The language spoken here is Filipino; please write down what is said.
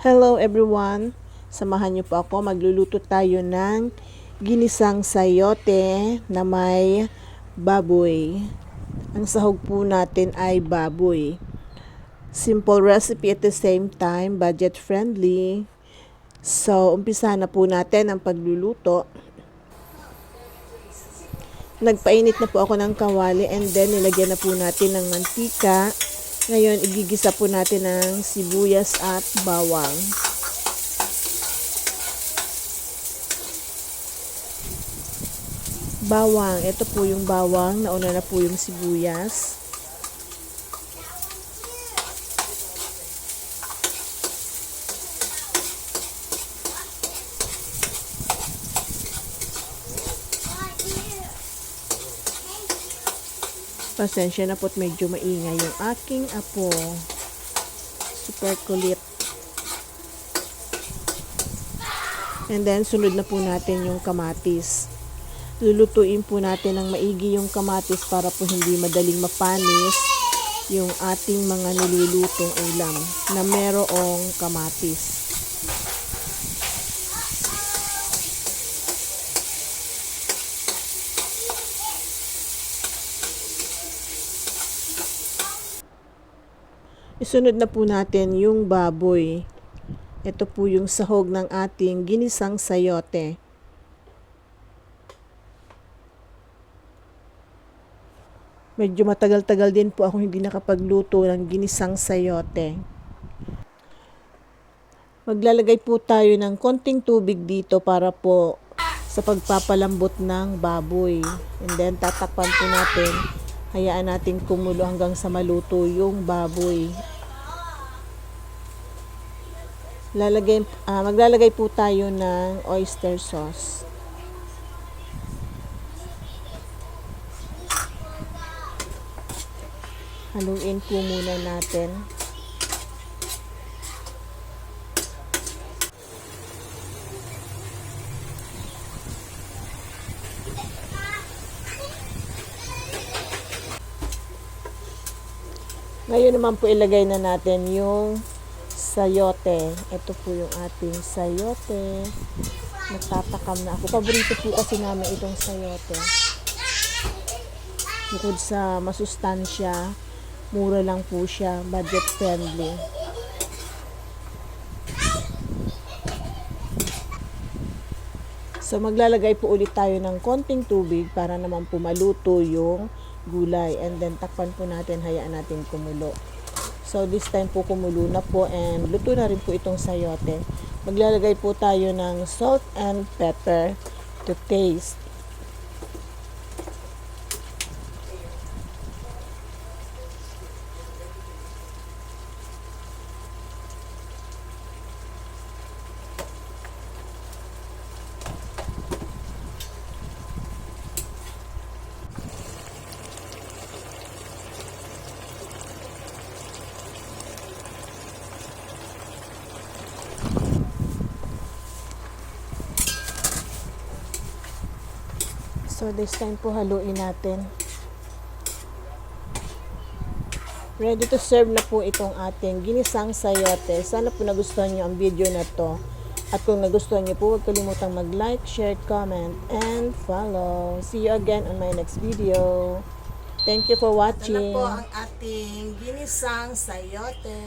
Hello everyone! Samahan niyo po ako. Magluluto tayo ng ginisang sayote na may baboy. Ang sahog po natin ay baboy. Simple recipe at the same time, budget friendly. So, umpisa na po natin ang pagluluto. Nagpainit na po ako ng kawali and then nilagyan na po natin ng mantika. Ngayon, igigisa po natin ng sibuyas at bawang. Bawang, ito po yung bawang. Nauna na po yung sibuyas. Pasensya na po't medyo maingay yung aking apo. Super kulit. And then, sunod na po natin yung kamatis. Lulutuin po natin ng maigi yung kamatis para po hindi madaling mapanis yung ating mga nilulutong ulam na merong kamatis. Isunod na po natin yung baboy. Ito po yung sahog ng ating ginisang sayote. Medyo matagal-tagal din po ako hindi nakapagluto ng ginisang sayote. Maglalagay po tayo ng konting tubig dito para po sa pagpapalambot ng baboy. And then tatakpan po natin. Hayaan natin kumulo hanggang sa maluto yung baboy. Maglalagay po tayo ng oyster sauce. Haluin po muna natin. Ngayon naman po ilagay na natin yung sayote. Ito po yung ating sayote. Nagtatakam na ako. Paborito po kasi namin itong sayote. Bukod sa masustansya, mura lang po siya, budget friendly. So maglalagay po ulit tayo ng konting tubig para naman po maluto yung gulay. And then takpan po natin, hayaan natin kumulo. So this time po kumulo na po and luto na rin po itong sayote. Maglalagay po tayo ng salt and pepper to taste. So this time po haluin natin. Ready to serve na po itong ating ginisang sayote. Sana po nagustuhan nyo ang video na to. At kung nagustuhan nyo po, huwag kalimutang mag-like, share, comment, and follow. See you again on my next video. Thank you for watching. Ito na po ang ating ginisang sayote.